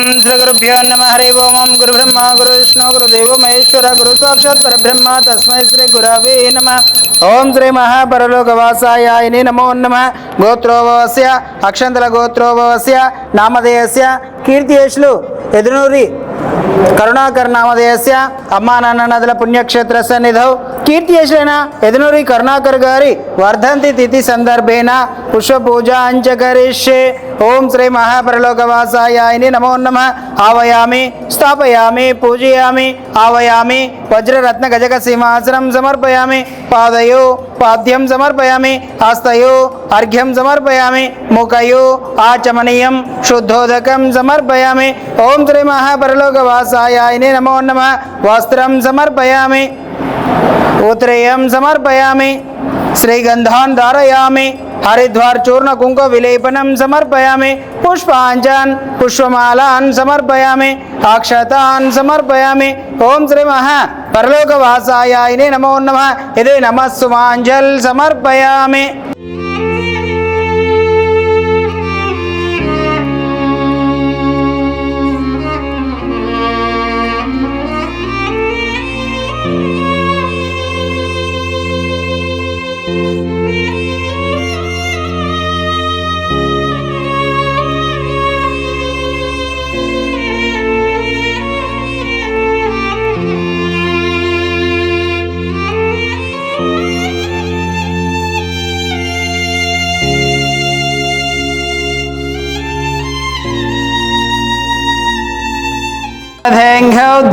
శ్రీ గురుభ్యో నమః. హరి ఓం. గురు బ్రహ్మ గురు విష్ణు గురుదేవో మహేశ్వర గురు సాక్షాత్ పరబ్రహ్మ తస్మై శ్రీ గురవే నమః. ఓం శ్రీ మహాపరలోకవాసాయాయ నమో నమః. గోత్రోభవస్య అక్షంతల గోత్రోభవస్య నామధేయస్య కీర్తియేషులు ఎదునూరి కరుణాకర్ నామధేయస్య అమ్మా నాన్న నదుల పుణ్యక్షేత్ర సన్నిధౌ కీర్తియేషులైన ఎదునూరి కరుణాకర్ గారి వర్ధంతి తిథి సందర్భేన పుష్ప పూజ అంచకరిష్యే. ఓం శ్రీ మహాపరలోకవాసాయాయ నమో నమః. ఆవయామి స్థాపయామి పూజయామి ఆవయామి వజ్రరత్న గజక సింహాసనం సమర్పయామి. పాదయో పాద్యం సమర్పయామి. హస్తయో అర్ఘ్యం సమర్పయామి. ముఖయో ఆచమనీయం శుద్ధోదకం సమర్పయామి. ఓం శ్రీ మహాపరలోకవాసాయాయ నమో నమః. వస్త్రం సమర్పయామి. ఉత్రేయం సమర్పయామి. శ్రీగంధాన్ ధారయామి. హరిద్వార్ చూర్ణ కుంకుమ విలేపనం సమర్పయామి. పుష్పాంజన్ పుష్పమాలాన్ సమర్పయామి. అక్షతాన్ సమర్పయామి. ఓం శ్రీ మహా పరలోకవాసాయాయ నమో నమః. ఇది నమస్సుమాంజల్ సమర్పయామి.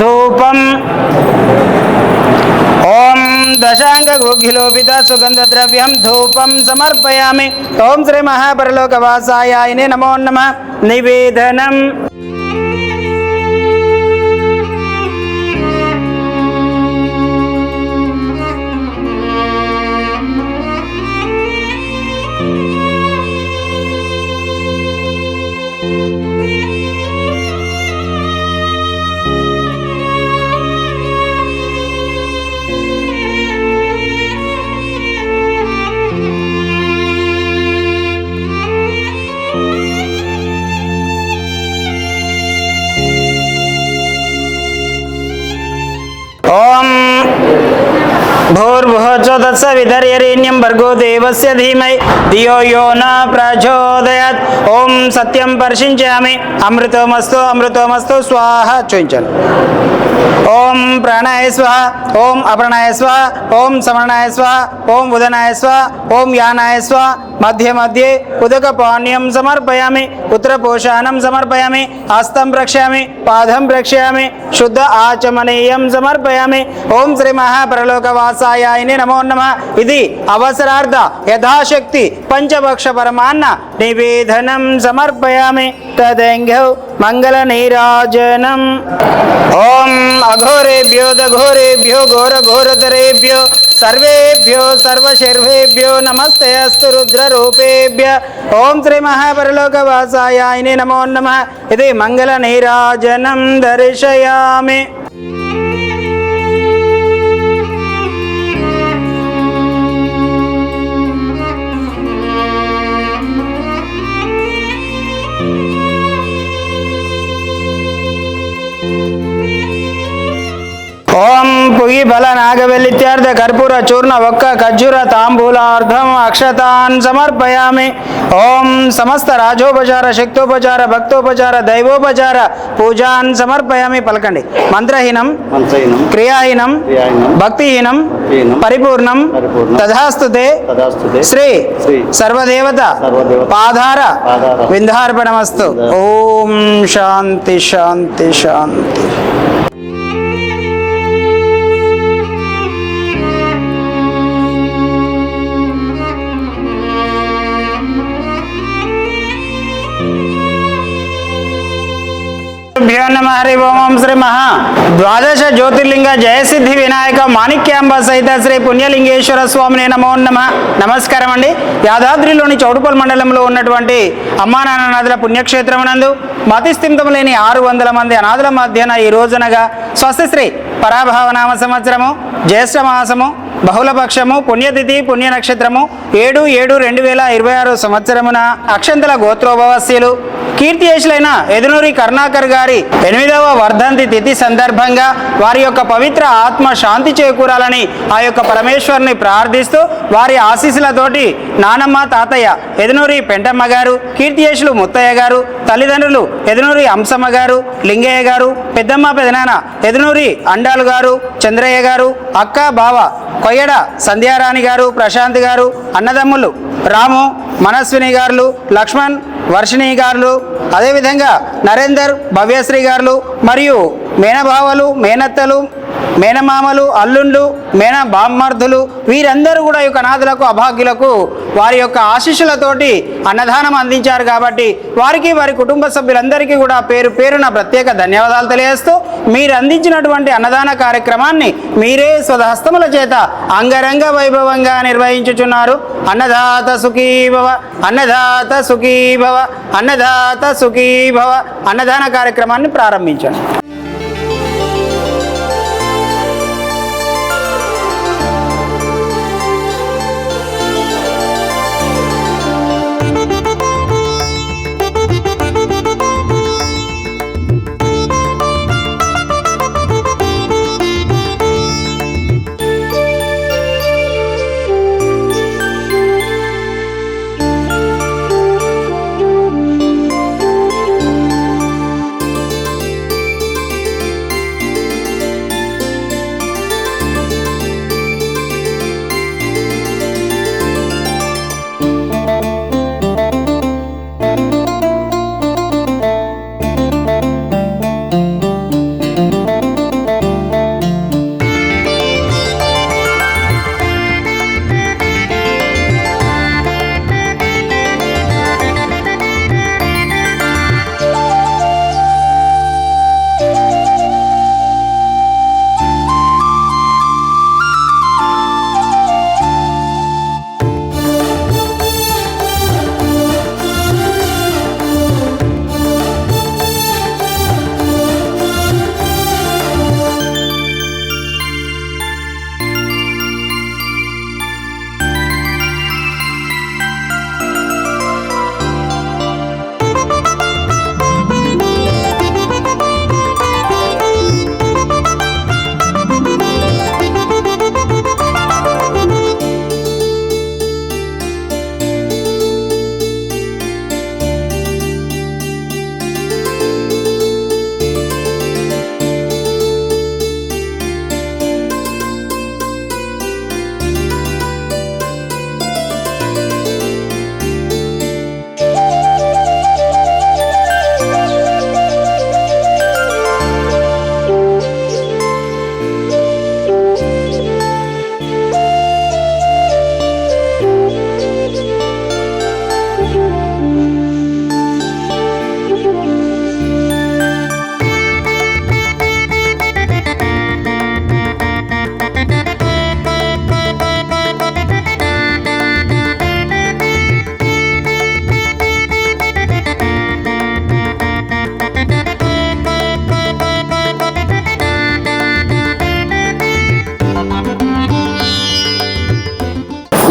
ధూపం ఓం దశాంగ గుగ్గిలోపిత సుగంధ ద్రవ్యం ధూపం సమర్పయామి. ఓం శ్రీ మహాపరలోకవాసాయాయ నమో నమః. నివేదనం భూర్భువస్సువత్సవితర్యరేణ్యం భర్గో దేవస్య ధీమహి ధియో యో న ప్రచోదయాత్. ఓం సత్యం పర్శించామి. అమృతమస్తు అమృతమస్తు స్వాహ చూయించాలి. ఓం ప్రాణాయ స్వాహ. ఓం అప్రాణాయ స్వాహ. ఓం సమరణాయ స్వాహ. ఓం ఉదనాయ స్వాహ. ఓం యానాయ స్వాహ. మధ్య మధ్యే ఉదకపాణ్యం సమర్పయామి. ఉత్తరపోషాణం సమర్పయామి. హస్తం ప్రక్షామి. పాదం ప్రక్షామి. శుద్ధ ఆచమనీయం సమర్పయామి. ఓం శ్రీ మహాపరలోకవాసాయాయ నమో నమః. ఇది అవసరార్థ యథాశక్తి పంచభక్ష పరమాన్న నివేదనం సమర్పయామి. తదంగౌ మంగళ నీరాజనం. ఓం అఘోరేభ్యో దఘోరేభ్యో ఘోర ఘోరతరేభ్యో సర్వేభ్యో సర్వశర్వేభ్యో నమస్తే అస్తు రుద్రరూపేభ్య. ఓం శ్రీ మహాపరలోకవాసాయాయ నమో నమః. ఇది మంగళ నీరాజనం దర్శయామి. ఓం పుగి బల నాగవెల్లిత్యార్థ కర్పూర చూర్ణ ఒక్క ఖర్జూర తాంబూలార్థం అక్షతాన్ సమర్పయామి. ఓం సమస్త రాజోపచార శక్తోపచార భక్తోపచార దైవోపచార పూజాన్ సమర్పయామి. పలకండి. మంత్రహీనం క్రియాహీనం భక్తిహీనం పరిపూర్ణం తథాస్తుతే శ్రీ సర్వదేవత పాధార విందార్పణమస్తు. ఓం శాంతి శాంతి శాంతి. హరి ఓం శ్రీ మహా ద్వాదశ జ్యోతిర్లింగ జయసిద్ధి వినాయక మాణిక్యాంబ సహిత శ్రీ పుణ్యలింగేశ్వర స్వామిని నమో నమః. నమస్కారం అండి. యాదాద్రిలోని చౌటుపల్ మండలంలో ఉన్నటువంటి అమ్మా నాన్న నదుల పుణ్యక్షేత్రమునందు మతిస్థిమితం లేని 600 మంది అనాథుల మధ్యన ఈ రోజునగా స్వస్తిశ్రీ పరాభావనామ సంవత్సరము జ్యేష్ఠ మాసము బహుళపక్షము పుణ్యతిథి పుణ్య నక్షత్రము 7/7/2026 సంవత్సరమున అక్షంతల గోత్రోభవస్యులు కీర్తిశేషులైన ఎదునూరి కరుణాకర్ గారి 8వ వర్ధంతి తిథి సందర్భంగా వారి యొక్క పవిత్ర ఆత్మ శాంతి చేకూరాలని ఆ యొక్క పరమేశ్వరుని ప్రార్థిస్తూ వారి ఆశీస్సులతోటి నానమ్మ తాతయ్య ఎదునూరి పెంటమ్మ గారు, కీర్తిశేషులు ముత్తయ్య గారు, తల్లిదండ్రులు ఎదునూరి అంశమ్మ గారు, లింగయ్య గారు, పెద్దమ్మ పెదనాన్న ఎదునూరి అండాలు గారు, చంద్రయ్య గారు, అక్క బావ కొయ్యడ సంధ్యారాణి గారు, ప్రశాంత్ గారు, అన్నదమ్ములు రాము, మనస్విని గారు, లక్ష్మణ్, వర్షిణి గారు, అదేవిధంగా నరేందర్, భవ్యశ్రీ గారు మరియు మేనబావలు, మేనత్తలు, మేనమామలు, అల్లుండ్లు, మేన బామ్మర్ధులు వీరందరూ కూడా ఈ యొక్క అనాథులకు అభాగ్యులకు వారి యొక్క ఆశీస్సులతోటి అన్నదానం అందించారు. కాబట్టి వారికి వారి కుటుంబ సభ్యులందరికీ కూడా పేరు పేరున ప్రత్యేక ధన్యవాదాలు తెలియజేస్తూ మీరు అందించినటువంటి అన్నదాన కార్యక్రమాన్ని మీరే స్వహస్తముల చేత అంగరంగ వైభవంగా నిర్వహించుచున్నారు. అన్నదాత సుఖీభవ, అన్నదాత సుఖీభవ, అన్నదాత సుఖీభవ. అన్నదాన కార్యక్రమాన్ని ప్రారంభించండి.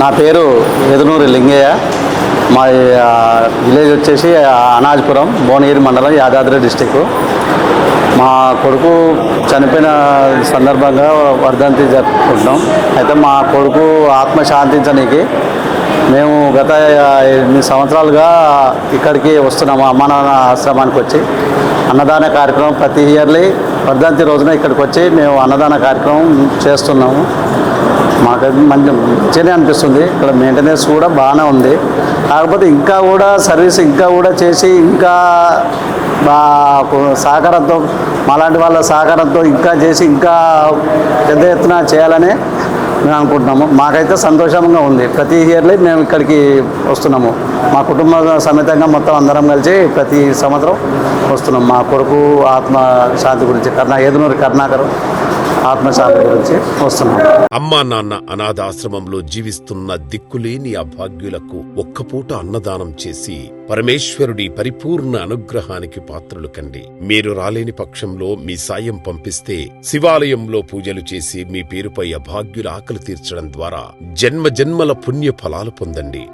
నా పేరు ఎదునూరి లింగయ్య. మా విలేజ్ వచ్చేసి అనాజ్పురం, భువనగిరి మండలం, యాదాద్రి డిస్టిక్. మా కొడుకు చనిపోయిన సందర్భంగా వర్ధంతి జరుపుకుంటున్నాం. అయితే మా కొడుకు ఆత్మ శాంతించడానికి మేము గత 8 సంవత్సరాలుగా ఇక్కడికి వస్తున్నాము. అమ్మ నాన్న ఆశ్రమానికి వచ్చి అన్నదాన కార్యక్రమం ప్రతి ఇయర్లీ వర్ధంతి రోజున ఇక్కడికి వచ్చి మేము అన్నదాన కార్యక్రమం చేస్తున్నాము. మాకైతే మంచిగానే అనిపిస్తుంది. ఇక్కడ మెయింటెనెన్స్ కూడా బాగానే ఉంది. కాకపోతే ఇంకా కూడా సర్వీస్ ఇంకా కూడా చేసి ఇంకా సహకారంతో మాలాంటి వాళ్ళ సహకారంతో ఇంకా చేసి ఇంకా పెద్ద ఎత్తున చేయాలని మేము అనుకుంటున్నాము. మాకైతే సంతోషంగా ఉంది. ప్రతి ఇయర్లీ మేము ఇక్కడికి వస్తున్నాము. మా కుటుంబ సమేతంగా మొత్తం అందరం కలిసి ప్రతి సంవత్సరం వస్తున్నాం. మా కొడుకు ఆత్మ శాంతి గురించి ఎదునూరి కరుణాకర్ ఆత్మశాంతి గురించి వస్తున్నాం. అమ్మా నాన్న అనాథాశ్రమంలో జీవిస్తున్న దిక్కులేని అభాగ్యులకు ఒక్కపూట అన్నదానం చేసి పరమేశ్వరుడి పరిపూర్ణ అనుగ్రహానికి పాత్రులు కండి. మీరు రాలేని పక్షంలో మీ సాయం పంపిస్తే శివాలయంలో పూజలు చేసి మీ పేరుపై అభాగ్యుల ఆకలి తీర్చడం ద్వారా జన్మ జన్మల పుణ్య ఫలాలు పొందండి.